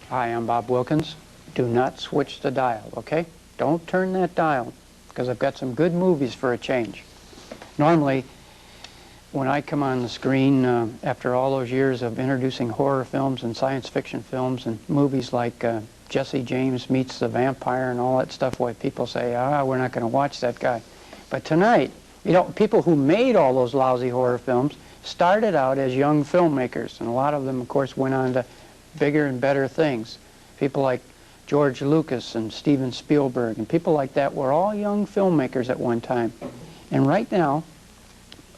Hi, I'm Bob Wilkins. Do not switch the dial, okay? Don't turn that dial, because I've got some good movies for a change. Normally, when I come on the screen, after all those years of introducing horror films and science fiction films and movies like Jesse James Meets the Vampire and all that stuff, where people say, we're not going to watch that guy. But tonight, you know, people who made all those lousy horror films started out as young filmmakers, and a lot of them, of course, went on to bigger and better things. People like George Lucas and Steven Spielberg and people like that were all young filmmakers at one time. And right now,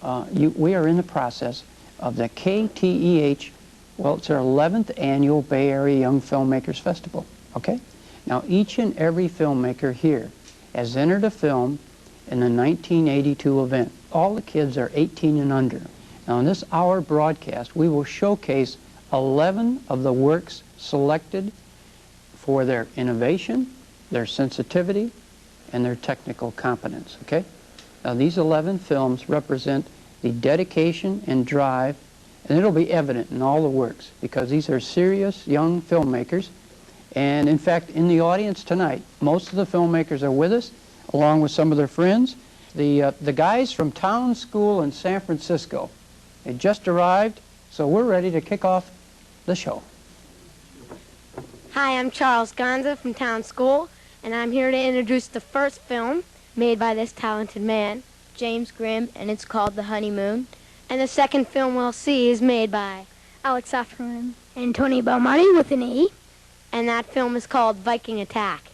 we are in the process of the KTEH, well, it's our 11th annual Bay Area Young Filmmakers Festival, okay? Now, each and every filmmaker here has entered a film in the 1982 event. All the kids are 18 and under. Now, in this hour broadcast, we will showcase 11 of the works selected for their innovation, their sensitivity, and their technical competence, okay? Now, these 11 films represent the dedication and drive, and it'll be evident in all the works, because these are serious young filmmakers. And in fact, in the audience tonight, most of the filmmakers are with us, along with some of their friends. The guys from Town School in San Francisco, they just arrived, so we're ready to kick off the show. Hi, I'm Charles Gonza from Town School, and I'm here to introduce the first film made by this talented man, James Grimm, and it's called The Honeymoon. And the second film we'll see is made by Alex Offerman and Tony Belmonte with an E. And that film is called Viking Attack.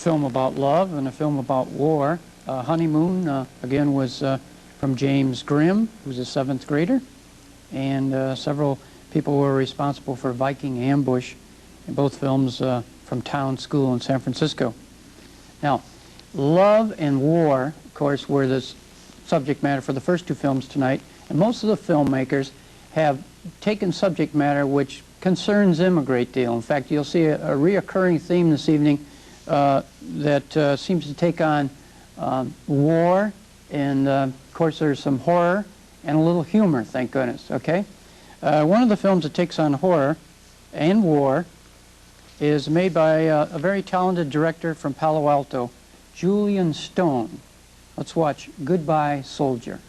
film about love and a film about war. Honeymoon, again, was from James Grimm, who's a 7th grader, and several people were responsible for Viking Ambush, in both films from Town School in San Francisco. Now, love and war, of course, were the subject matter for the first 2 films tonight, and most of the filmmakers have taken subject matter which concerns them a great deal. In fact, you'll see a reoccurring theme this evening that seems to take on war, and of course there's some horror and a little humor, thank goodness, okay? One of the films that takes on horror and war is made by a very talented director from Palo Alto, Julian Stone. Let's watch Goodbye Soldier.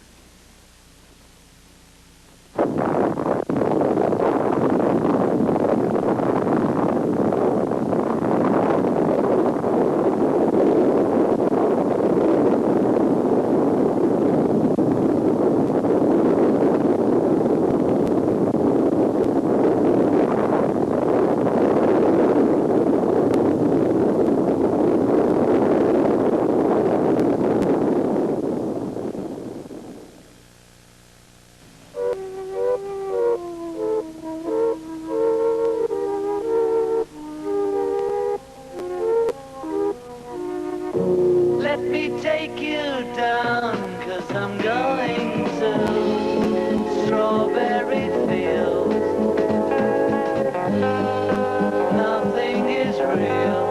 Let me take you down, 'cause I'm going to strawberry fields. Nothing is real,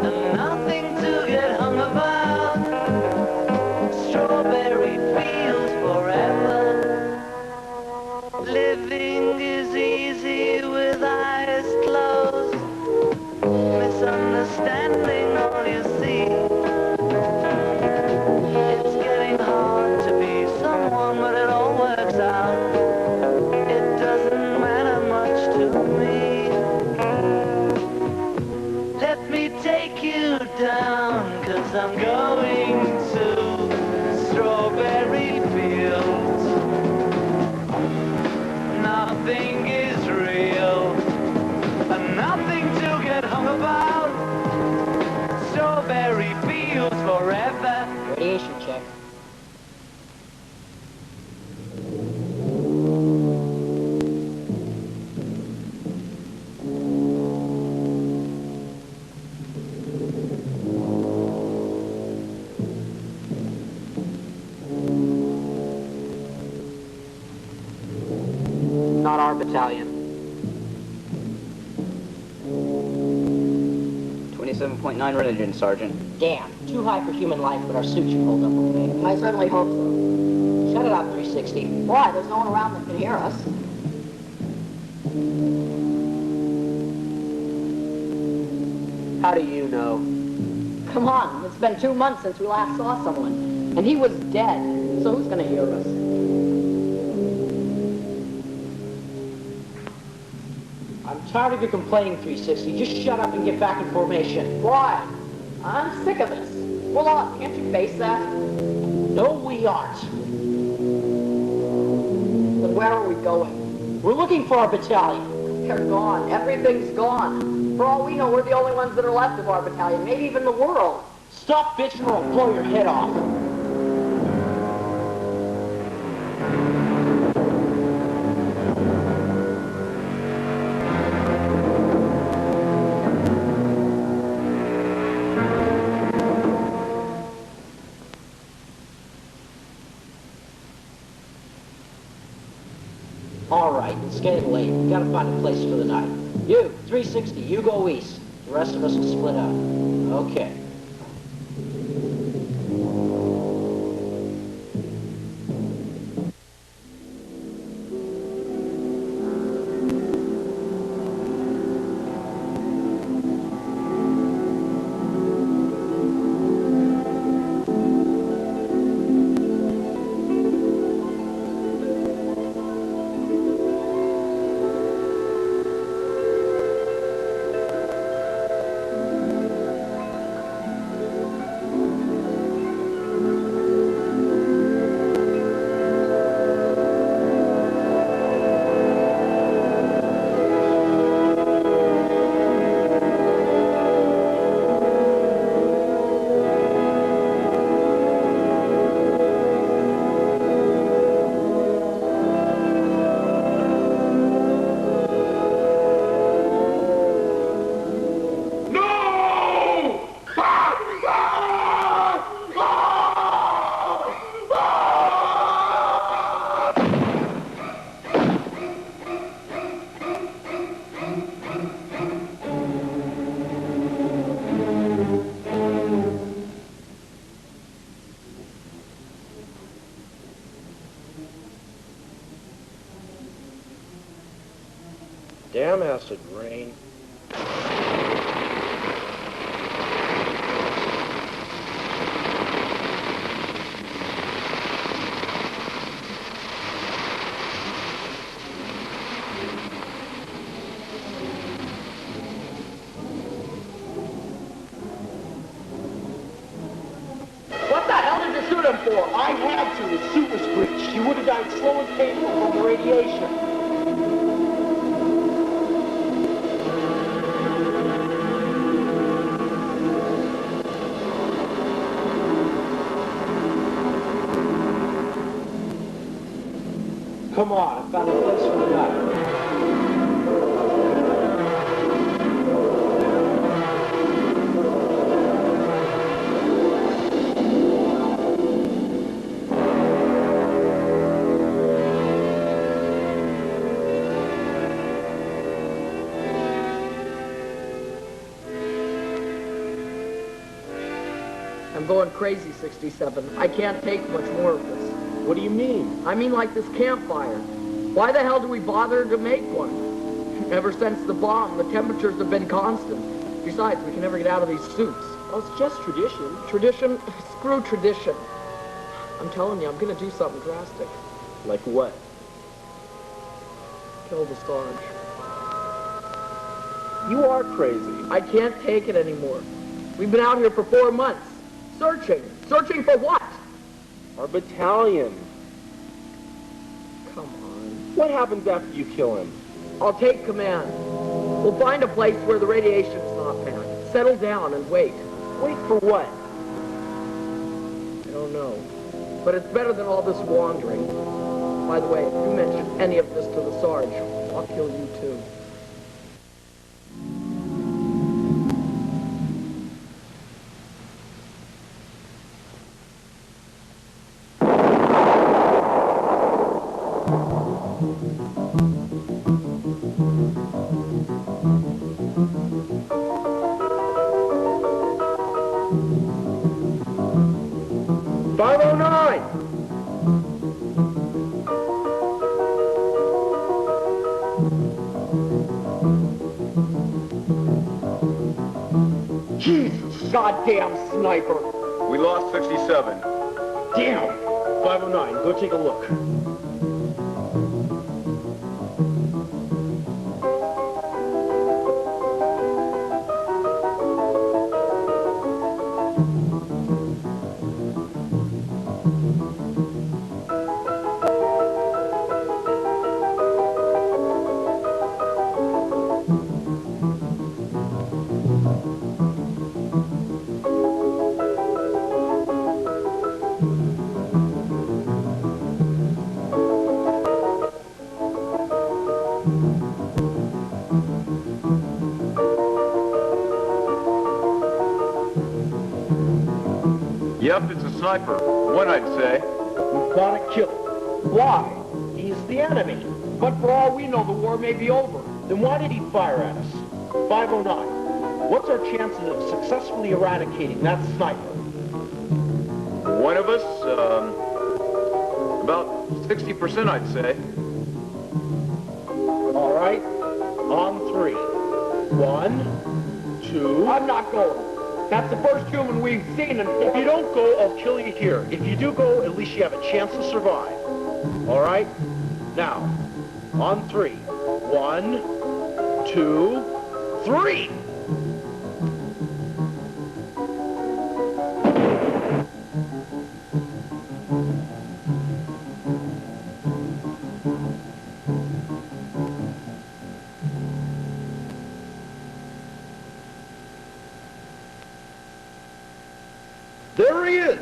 and nothing to get hung about. Strawberry fields forever. Living is easy with eyes closed. Misunderstanding all you see. It's getting hard to be someone, but it all works out. It doesn't matter much to me. Let me take you down, 'cause I'm going to strawberry fields. Nothing is real, and nothing to get hung about. Strawberry fields forever. Radiation check. Not our battalion. 27.9 religion, Sergeant. Damn, too high for human life, but our suit should hold up okay. I certainly hope so. Shut it up, 360. Why? There's no one around that can hear us. How do you know? Come on, it's been 2 months since we last saw someone, and he was dead, so who's gonna hear us? I'm tired of your complaining, 360. Just shut up and get back in formation. Why? I'm sick of this. We're lost. Can't you face that? No, we aren't. Then where are we going? We're looking for our battalion. They're gone. Everything's gone. For all we know, we're the only ones that are left of our battalion, maybe even the world. Stop bitching or I'll blow your head off. All right, it's getting late. We gotta find a place for the night. You, 360, you go east. The rest of us will split up. Okay. acid rain. What the hell did you shoot him for? I had to. His suit was breached. He would have died slow and painful from the radiation. Come on, I found a place for the night. I'm going crazy, 67. I can't take much more of this. What do you mean? I mean like this campfire. Why the hell do we bother to make one? Ever since the bomb, the temperatures have been constant. Besides, we can never get out of these suits. Oh, it's just tradition. Tradition? Screw tradition. I'm telling you, I'm gonna do something drastic. Like what? Kill the Sarge. You are crazy. I can't take it anymore. We've been out here for 4 months. Searching. Searching for what? Our battalion. Come on. What happens after you kill him? I'll take command. We'll find a place where the radiation's not bad. Settle down and wait. Wait for what? I don't know. But it's better than all this wandering. By the way, if you mention any of this to the Sarge, I'll kill you too. Goddamn sniper! We lost 67. Damn! 509, go take a look. Yep, it's a sniper. One, I'd say. We've got to kill him. Why? He's the enemy. But for all we know, the war may be over. Then why did he fire at us? 509. What's our chances of successfully eradicating that sniper? One of us, about 60%, I'd say. All right. On 3. 1, 2... I'm not going. That's the first human we've seen in... If you don't go, I'll kill you here. If you do go, at least you have a chance to survive. All right? Now, on 3. 1, 2, 3! There he is!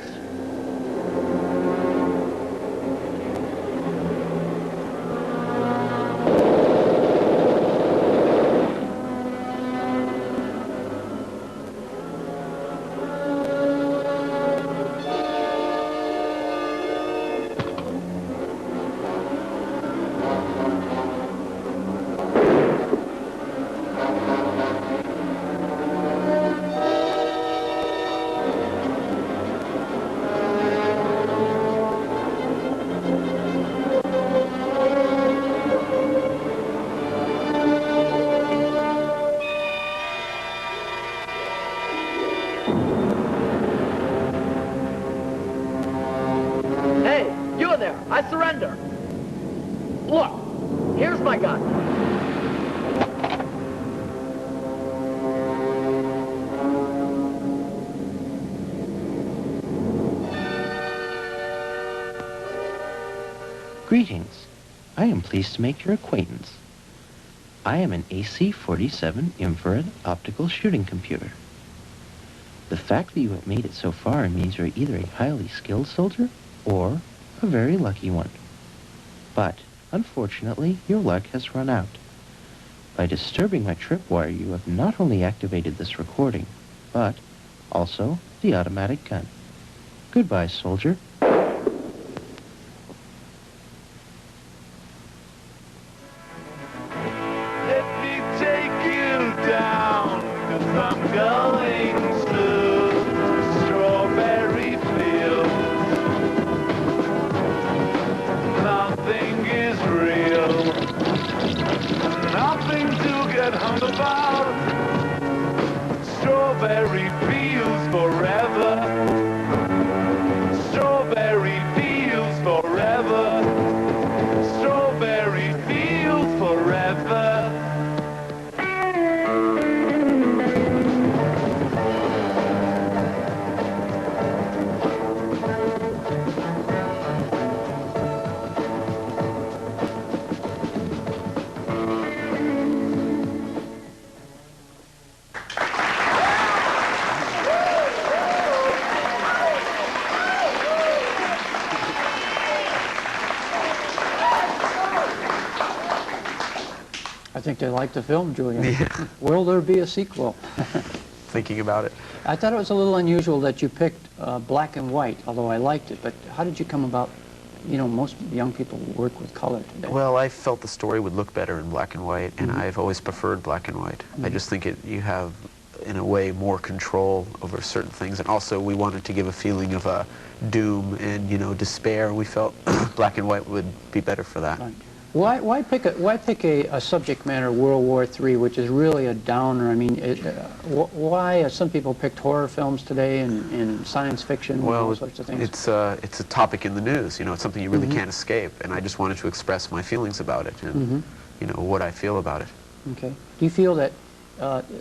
Hey, you in there, I surrender. Look, here's my gun. Greetings. I am pleased to make your acquaintance. I am an AC-47 infrared optical shooting computer. The fact that you have made it so far means you're either a highly skilled soldier or a very lucky one. But, unfortunately, your luck has run out. By disturbing my tripwire, you have not only activated this recording, but also the automatic gun. Goodbye, soldier. Strawberry fields forever. Strawberry fields forever. Strawberry fields forever. I think they liked the film, Julian. Yeah. Will there be a sequel? Thinking about it. I thought it was a little unusual that you picked black and white, although I liked it. But how did you come about, you know, most young people work with color today. Well, I felt the story would look better in black and white, and I've always preferred black and white. I just think you have, in a way, more control over certain things. And also, we wanted to give a feeling of doom and, you know, despair. We felt black and white would be better for that. Right. Why pick a subject matter, World War III, which is really a downer? I mean, why some people picked horror films today and science fiction and all sorts of things? It's a topic in the news. You know, it's something you really can't escape, and I just wanted to express my feelings about it and you know what I feel about it. Okay. Do you feel that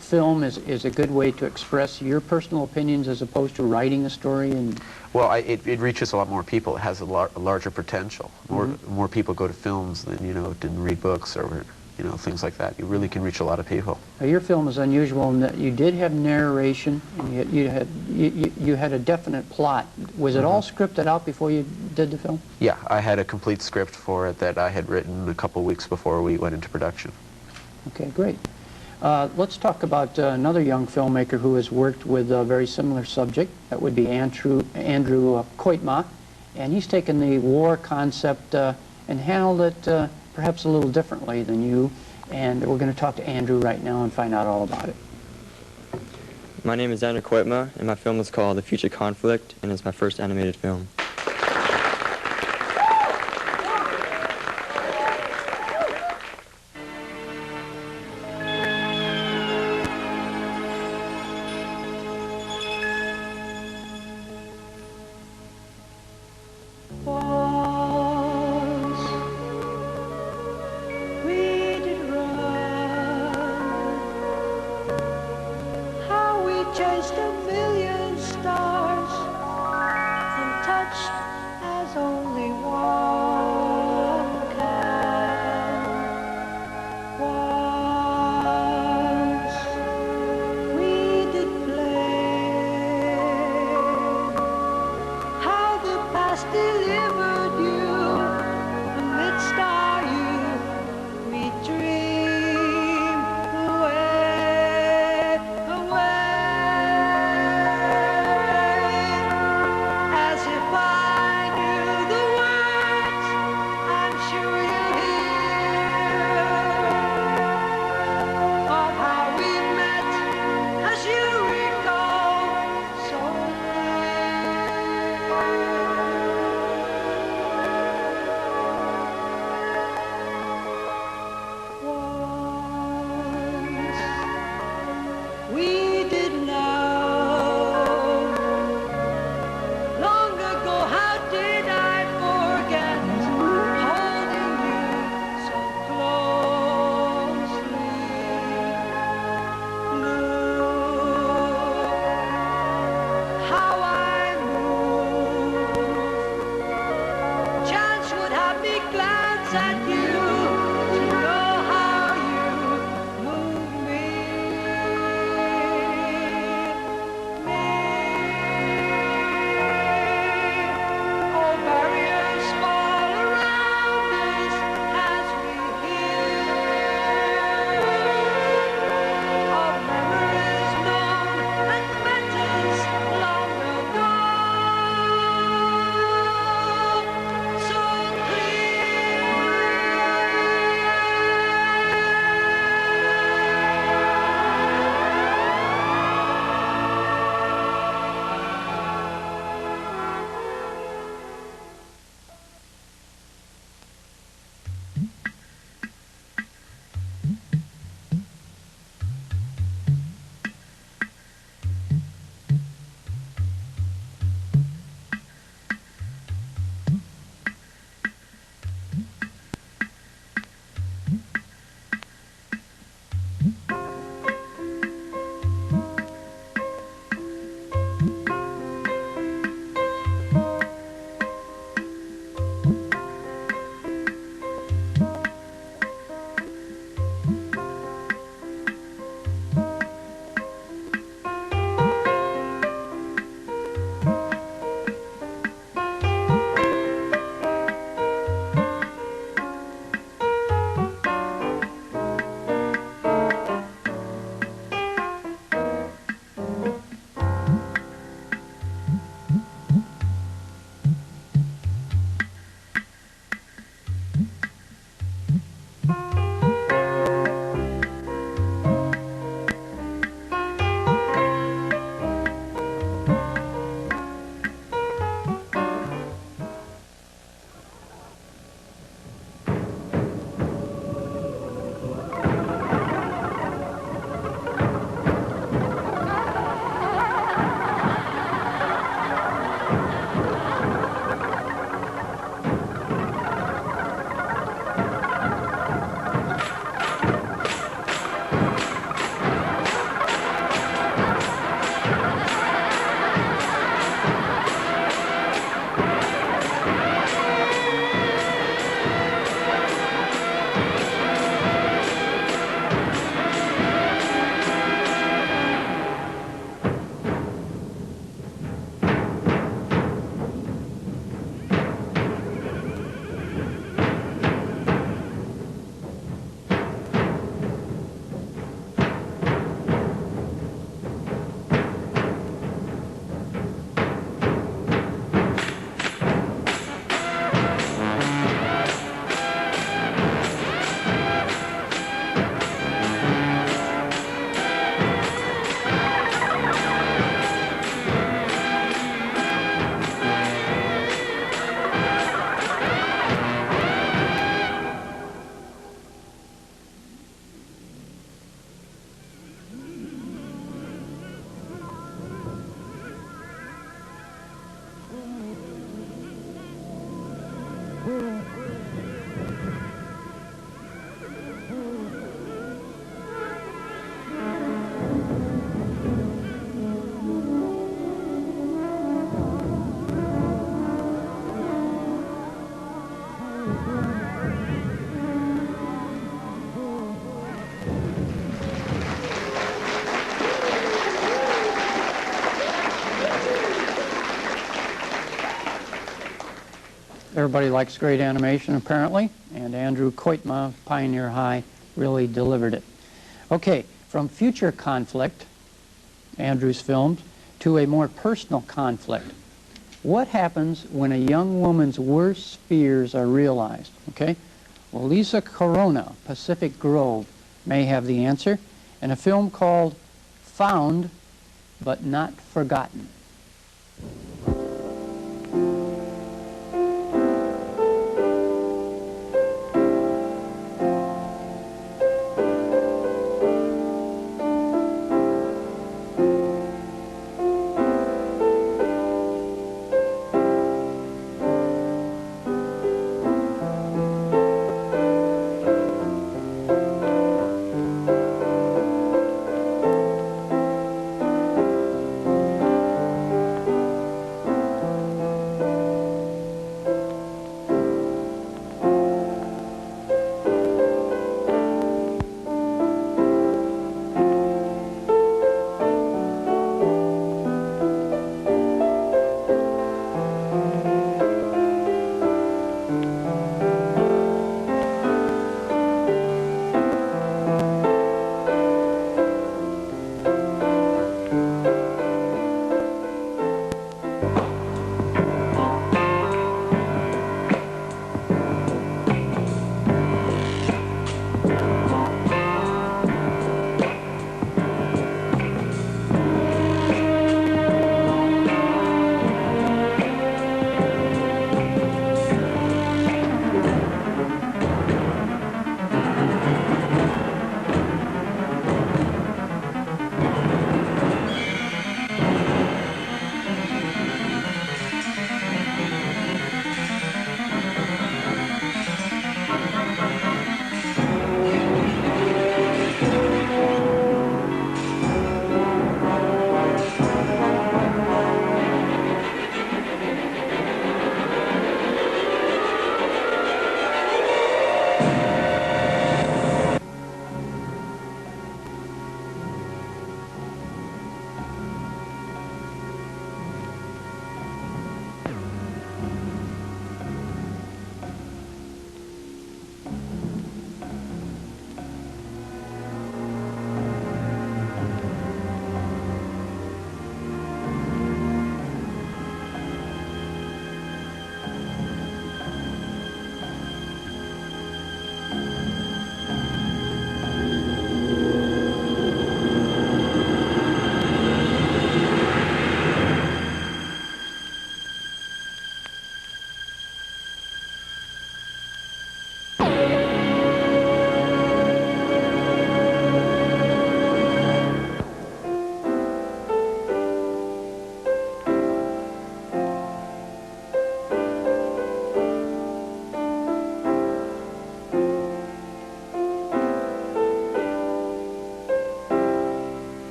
film is a good way to express your personal opinions as opposed to writing a story? And well, it reaches a lot more people. It has a larger potential. More people go to films than, you know, than read books or, you know, things like that. You really can reach a lot of people. Now, your film is unusual in that you did have narration, and you had a definite plot. Was it all scripted out before you did the film? Yeah, I had a complete script for it that I had written a couple weeks before we went into production. Okay, great. Let's talk about another young filmmaker who has worked with a very similar subject. That would be Andrew Koitma, and he's taken the war concept and handled it perhaps a little differently than you. And we're going to talk to Andrew right now and find out all about it. My name is Andrew Koitma, and my film is called The Future Conflict, and it's my first animated film. Everybody likes great animation, apparently, and Andrew Koitma, Pioneer High, really delivered it. Okay, from future conflict, Andrew's filmed, to a more personal conflict. What happens when a young woman's worst fears are realized? Okay, well, Lisa Corona, Pacific Grove, may have the answer, in a film called Found But Not Forgotten.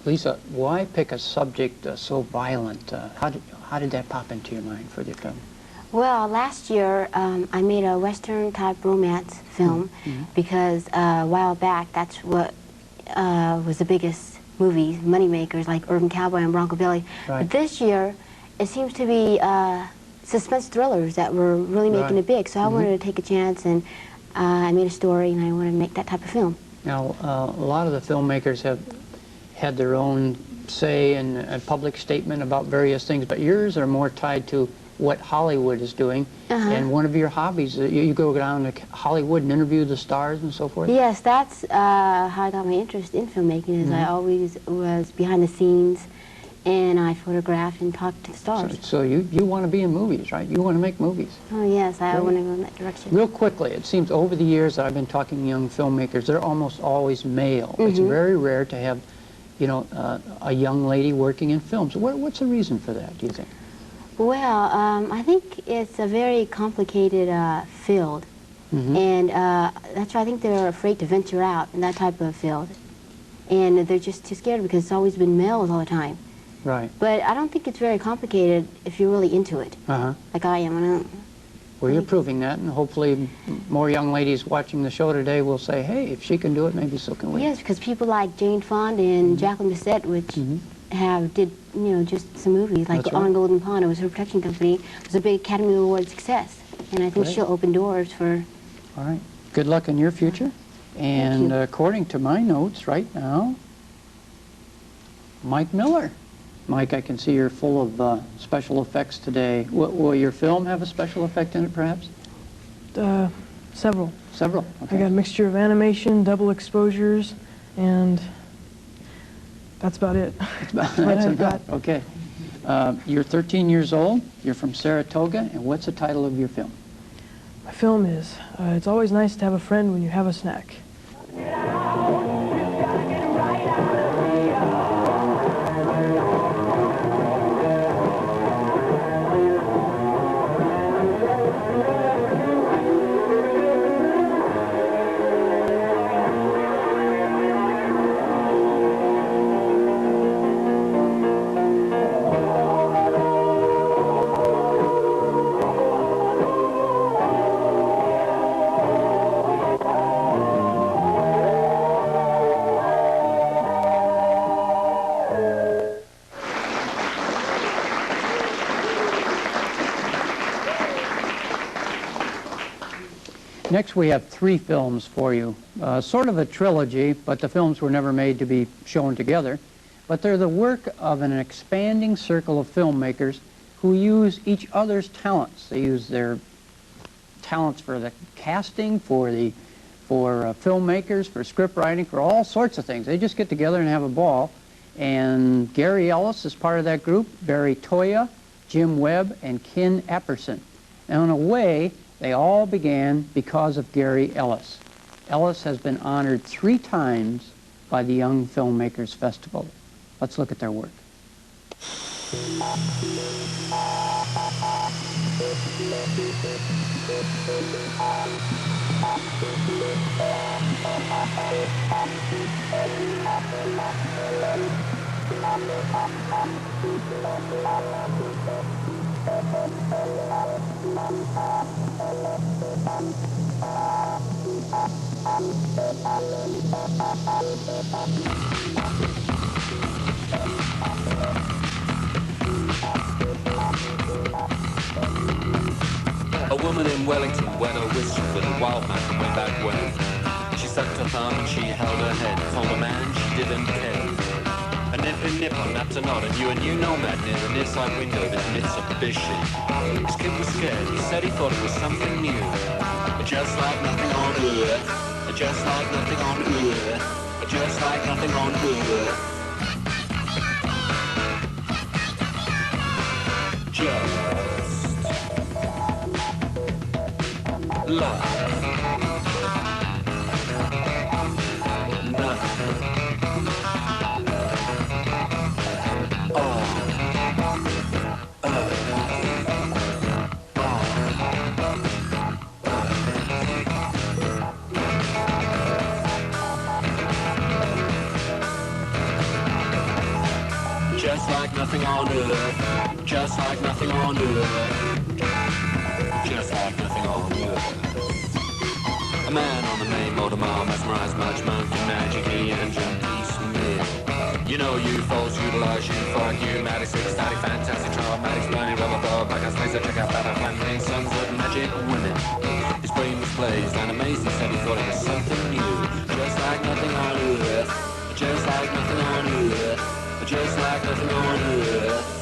Lisa, why pick a subject so violent? How did that pop into your mind for the film? Well, last year I made a Western-type romance film because a while back that's what was the biggest movies, moneymakers like Urban Cowboy and Bronco Billy. Right. But this year it seems to be suspense thrillers that were really making it big. So I wanted to take a chance, and I made a story, and I wanted to make that type of film. Now, a lot of the filmmakers have had their own say and a public statement about various things, but yours are more tied to what Hollywood is doing. And one of your hobbies, you go down to Hollywood and interview the stars and so forth? Yes, that's how I got my interest in filmmaking, is I always was behind the scenes, and I photographed and talked to the stars. So you want to be in movies, right? You want to make movies. Oh yes, I want to go in that direction. Real quickly, it seems over the years that I've been talking to young filmmakers, they're almost always male. It's very rare to have, you know, a young lady working in films. What's the reason for that, do you think? Well, I think it's a very complicated field, and that's why I think they're afraid to venture out in that type of field, and they're just too scared because it's always been males all the time. Right. But I don't think it's very complicated if you're really into it, like I am. Well, you're proving that, and hopefully more young ladies watching the show today will say, hey, if she can do it, maybe so can we. Yes, because people like Jane Fonda and Jacqueline Bisset, which did, you know, just some movies, like On Golden Pond. It was her production company. It was a big Academy Award success, and I think she'll open doors for... All right. Good luck in your future. And according to my notes right now, Mike Miller. Mike, I can see you're full of special effects today. Will your film have a special effect in it, perhaps? Several. Several? Okay. I got a mixture of animation, double exposures, and that's about it. That's about it. Okay. You're 13 years old. You're from Saratoga. And what's the title of your film? My film is, It's Always Nice to Have a Friend When You Have a Snack. Next, we have 3 films for you. Sort of a trilogy, but the films were never made to be shown together. But they're the work of an expanding circle of filmmakers who use each other's talents. They use their talents for the casting, for filmmakers, for script writing, for all sorts of things. They just get together and have a ball. And Gary Ellis is part of that group, Barry Toya, Jim Webb, and Ken Epperson. Now, in a way, they all began because of Gary Ellis. Ellis has been honored 3 times by the Young Filmmakers Festival. Let's look at their work. A woman in Wellington wet her whistle with a wild man from way back when. She sucked her thumb and she held her head. Told a man she didn't care. A nip and nip on napped a nod and you know that near the near side window of his Mitsubishi. His kid was scared. He said he thought it was something new. Just like nothing on earth. Just like nothing on earth. Just like nothing on earth. Just like just like nothing on earth, just like nothing on earth, just like nothing on earth. A man on the main motor mile, mesmerized much monkey magic, engine piecemeal. You know UFOs utilize you for pneumatics, static, fantastic, traumatics, burning rubber ball, black as laser, check out battle flaming sons of magic women. His brain was blazed and amazed, he said he thought it was something new. Just like nothing on earth, just like nothing on earth, just like nothing on earth.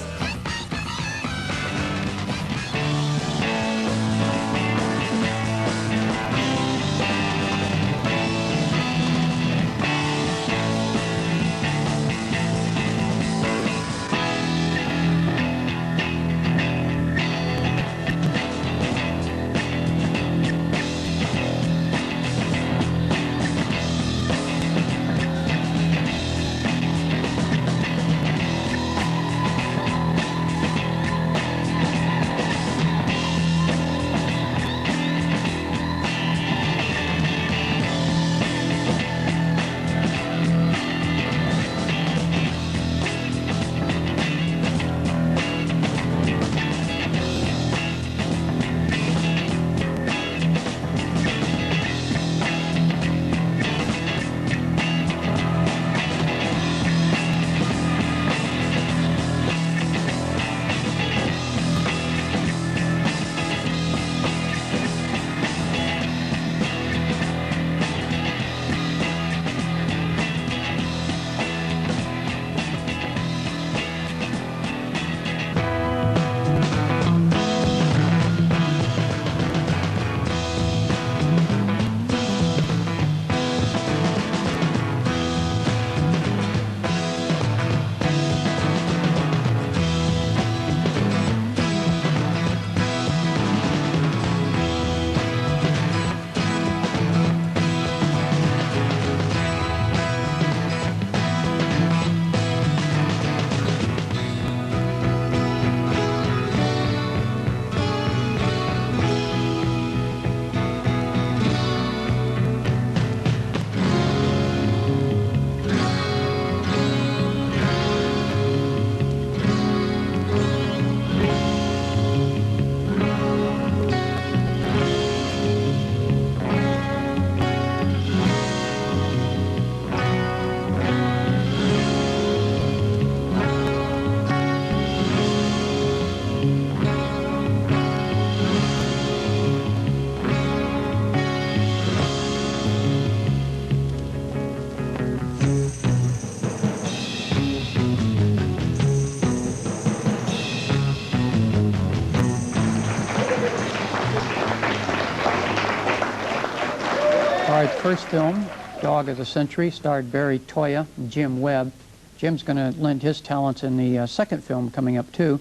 All right, first film, Dog of the Century, starred Barry Toya and Jim Webb. Jim's going to lend his talents in the second film coming up, too.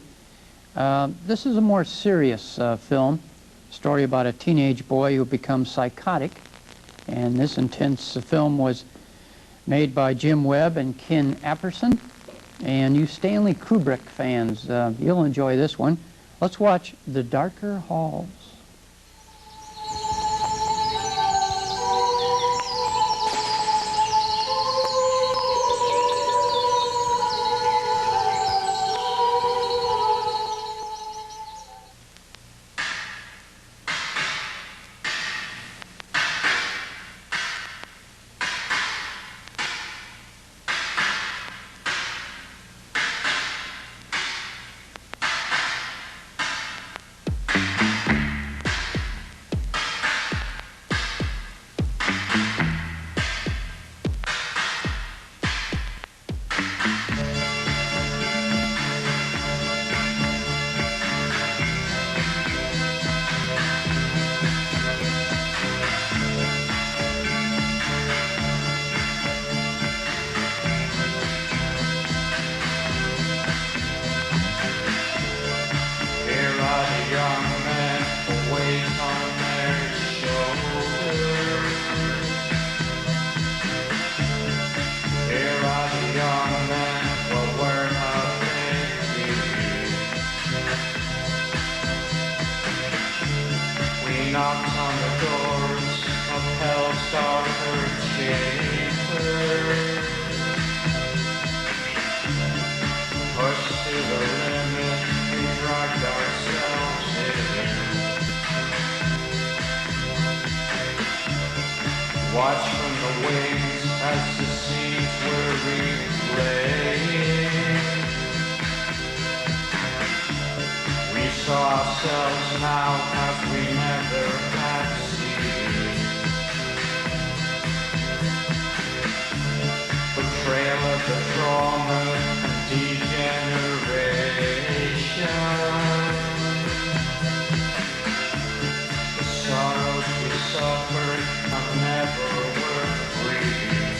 This is a more serious film, story about a teenage boy who becomes psychotic. And this intense film was made by Jim Webb and Ken Apperson. And you Stanley Kubrick fans, you'll enjoy this one. Let's watch The Darker Halls. Watch from the wings as the scenes were replayed. We saw ourselves now as we never had seen. Betrayal of the trauma and degeneration. The sorrows we suffered have never worth breathing.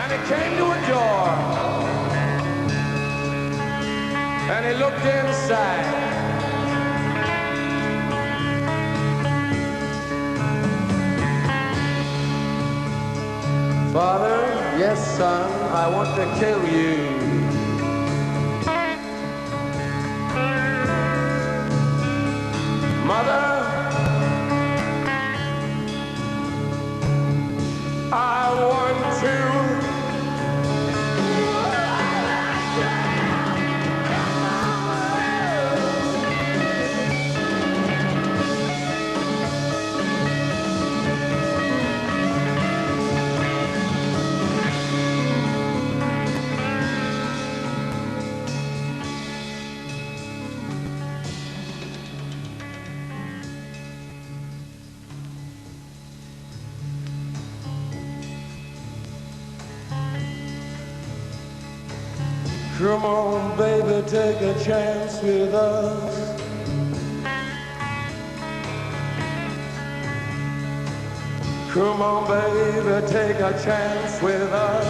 And he came to a door, and he looked inside. Father, yes, son, I want to kill you. Mother, I want to. Come on, baby, take a chance with us. Come on, baby, take a chance with us.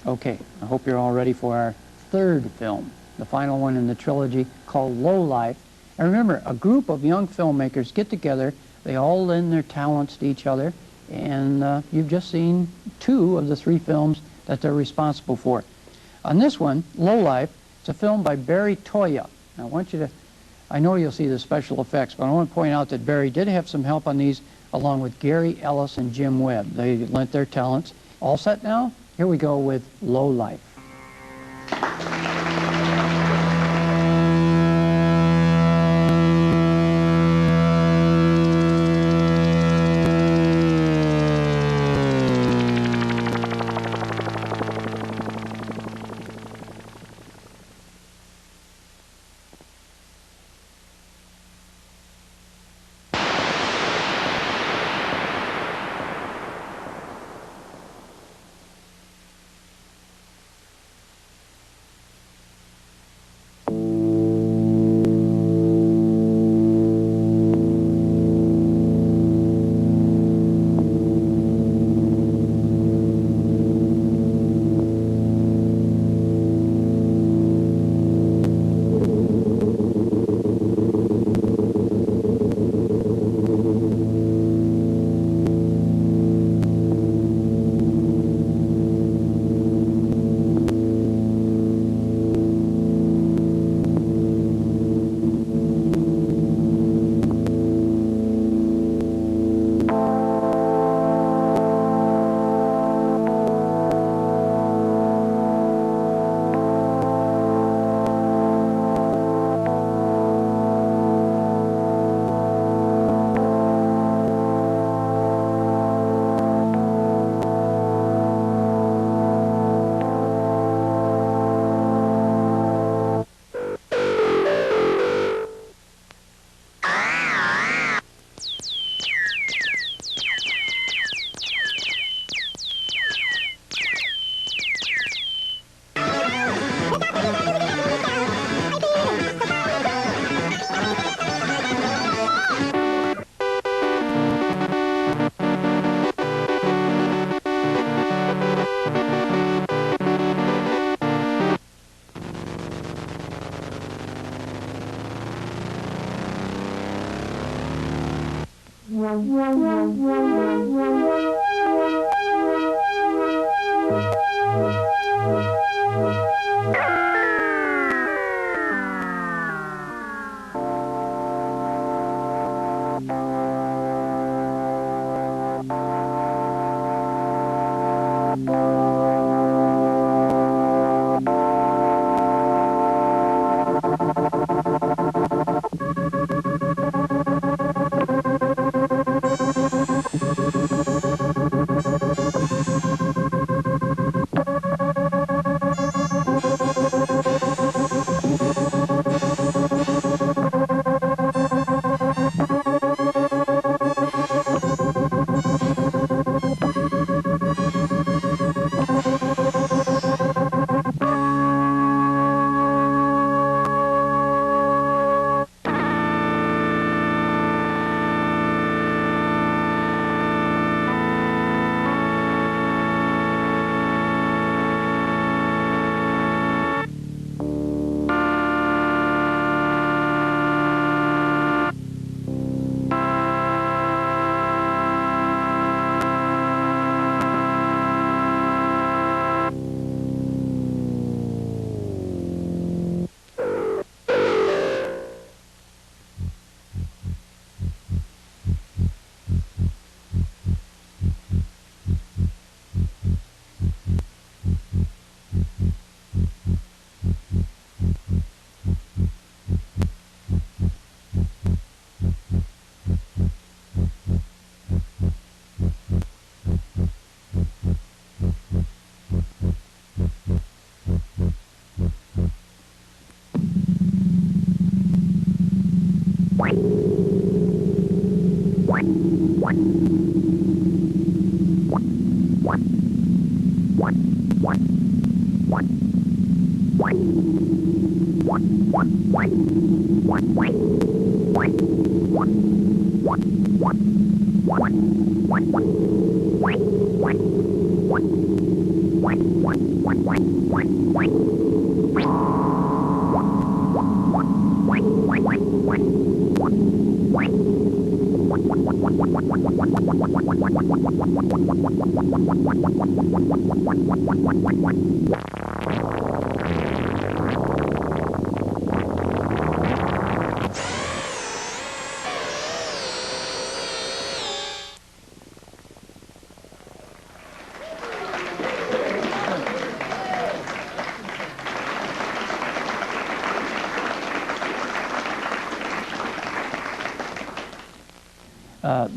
Okay, I hope you're all ready for our third film, the final one in the trilogy, called Low Life. And remember, a group of young filmmakers get together, they all lend their talents to each other, and you've just seen 2 of the 3 films that they're responsible for. On this one, Low Life, it's a film by Barry Toya. Now, I want you to, I know you'll see the special effects, but I want to point out that Barry did have some help on these, along with Gary Ellis and Jim Webb. They lent their talents. All set now? Here we go with Low Life.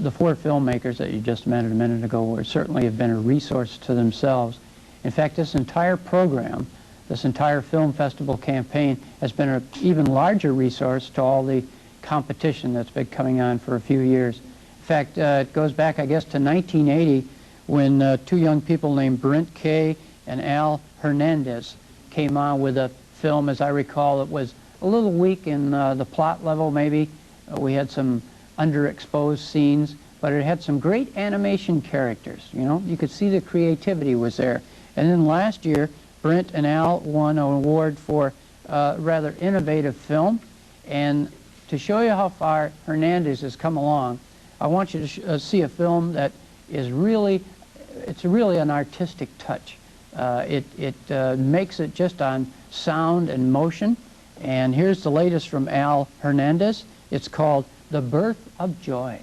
The four filmmakers that you just met a minute ago certainly have been a resource to themselves. In fact, this entire program, this entire film festival campaign has been an even larger resource to all the competition that's been coming on for a few years. In fact, it goes back, I guess, to 1980 when two young people named Brent Kay and Al Hernandez came on with a film, as I recall, it was a little weak in the plot level maybe. We had some underexposed scenes, but it had some great animation characters. You know, you could see the creativity was there. And then last year, Brent and Al won an award for rather innovative film. And to show you how far Hernandez has come along, I want you to see a film that is really, it's really an artistic touch. It makes it just on sound and motion. And here's the latest from Al Hernandez. It's called The Birth of Joy.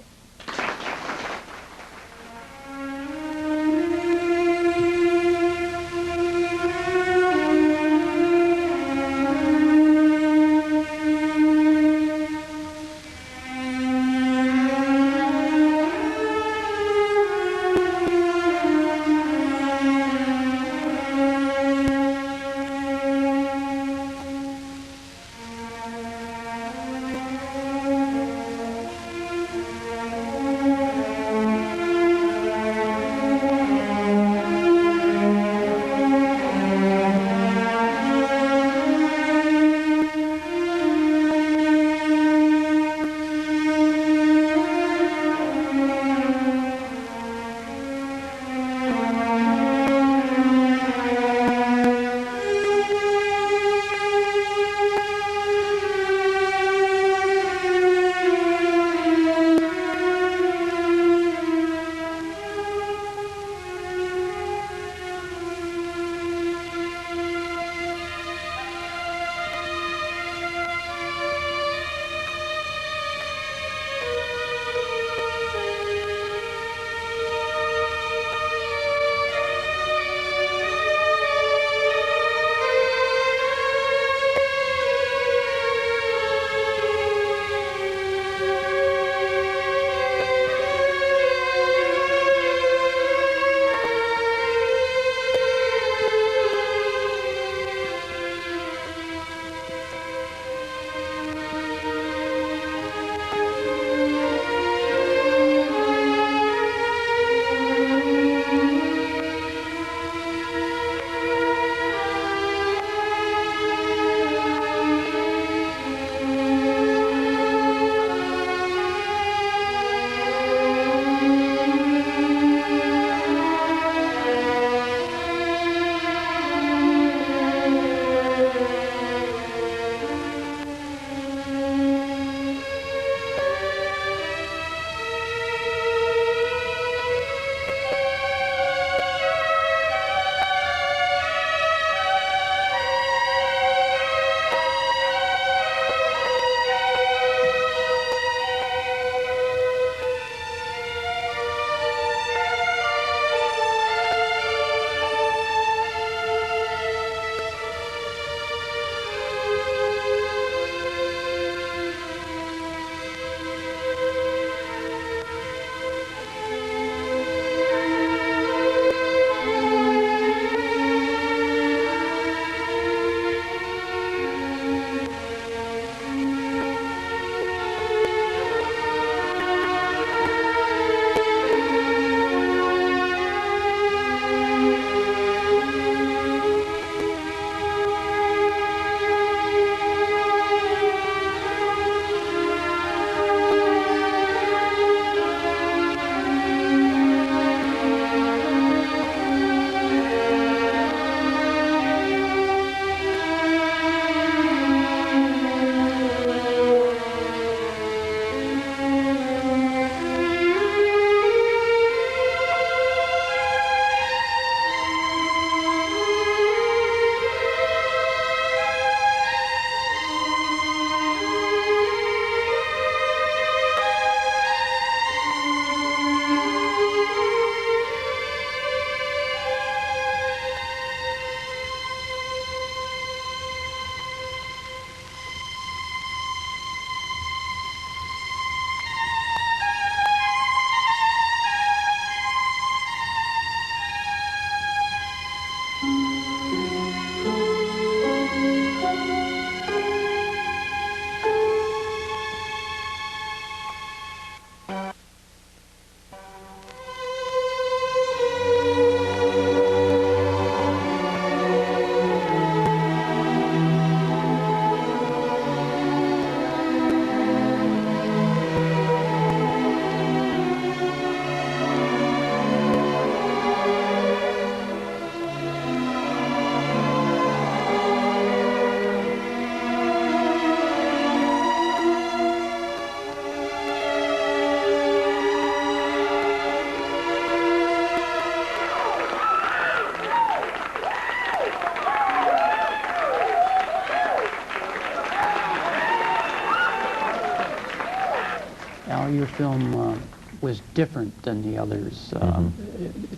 film was different than the others.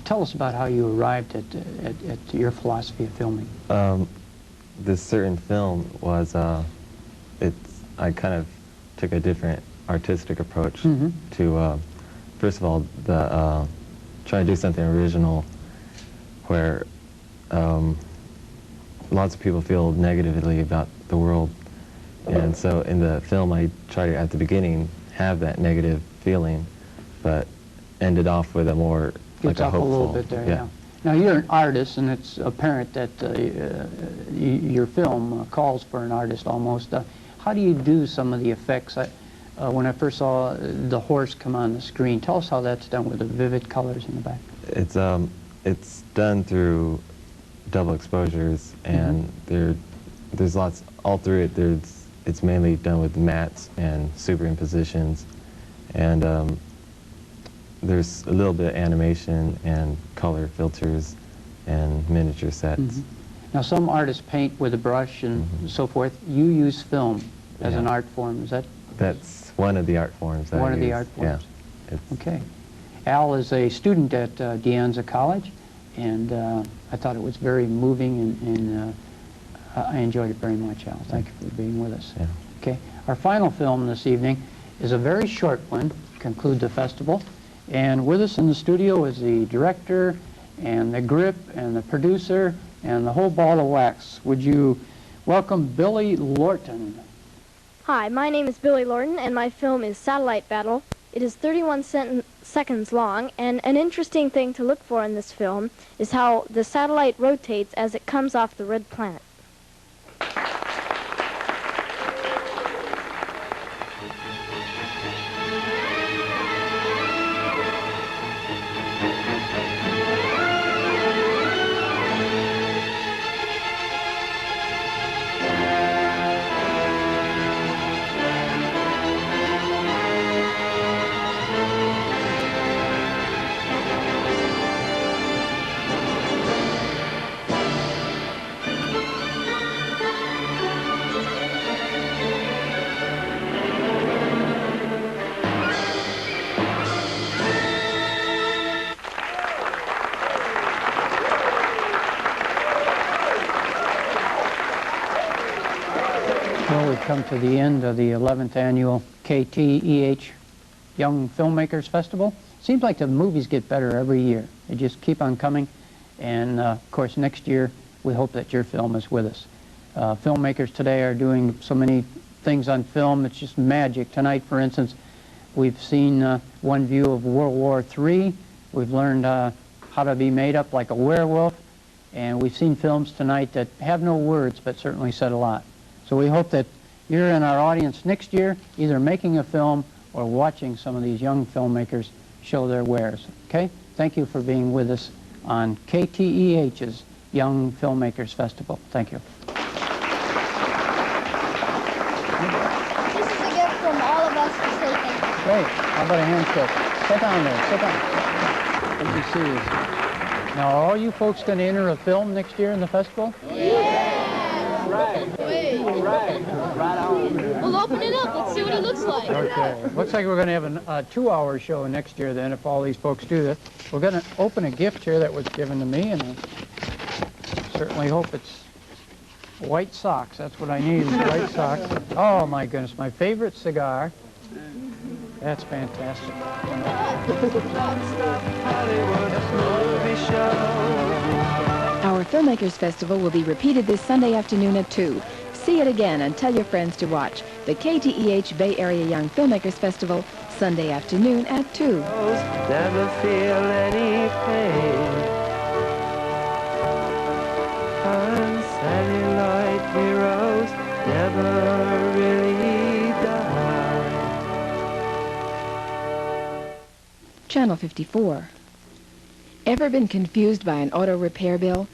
Tell us about how you arrived at your philosophy of filming. This certain film was, I kind of took a different artistic approach to, first of all, trying to do something original where lots of people feel negatively about the world. And so in the film, I try to, at the beginning, have that negative feeling, but ended off with a more, like a hopeful. A little bit there, yeah. Now, you're an artist, and it's apparent that your film calls for an artist almost. How do you do some of the effects? When I first saw the horse come on the screen, tell us how that's done with the vivid colors in the back. It's done through double exposures, and there's lots, all through it, it's mainly done with mattes and superimpositions, and there's a little bit of animation and color filters and miniature sets. Now, some artists paint with a brush and so forth. You use film as an art form. Is that? That's one of the art forms that I use. One of the art forms. Yeah. Okay. Al is a student at De Anza College, and I thought it was very moving, and I enjoyed it very much, Al. Thank you for being with us. Yeah. Okay. Our final film this evening is a very short one, conclude the festival. And with us in the studio is the director and the grip and the producer and the whole ball of wax. Would you welcome Billy Lorton? Hi, my name is Billy Lorton, and my film is Satellite Battle. It is 31 seconds long, and an interesting thing to look for in this film is how the satellite rotates as it comes off the red planet. Well, we've come to the end of the 11th annual KTEH Young Filmmakers Festival. Seems like the movies get better every year. They just keep on coming. And, of course, next year, we hope that your film is with us. Filmmakers today are doing so many things on film. It's just magic. Tonight, for instance, we've seen one view of World War III. We've learned how to be made up like a werewolf. And we've seen films tonight that have no words, but certainly said a lot. So we hope that you're in our audience next year, either making a film or watching some of these young filmmakers show their wares. Okay? Thank you for being with us on KTEH's Young Filmmakers Festival. Thank you. This is a gift from all of us to say thank you. Great. How about a handshake? Sit down there. Sit down. Good to see you. Now, are all you folks going to enter a film next year in the festival? Yeah. Right. Right on. We'll open it up. Let's see what it looks like. Okay. Looks like we're going to have a 2-hour show next year then, if all these folks do that. We're going to open a gift here that was given to me, and I certainly hope it's white socks. That's what I need, is white socks. Oh, my goodness, my favorite cigar. That's fantastic. Our Filmmakers Festival will be repeated this Sunday afternoon at 2. See it again and tell your friends to watch. The KTEH Bay Area Young Filmmakers Festival, Sunday afternoon at 2. Never feel any pain. Celluloid heroes never really die. Channel 54. Ever been confused by an auto repair bill?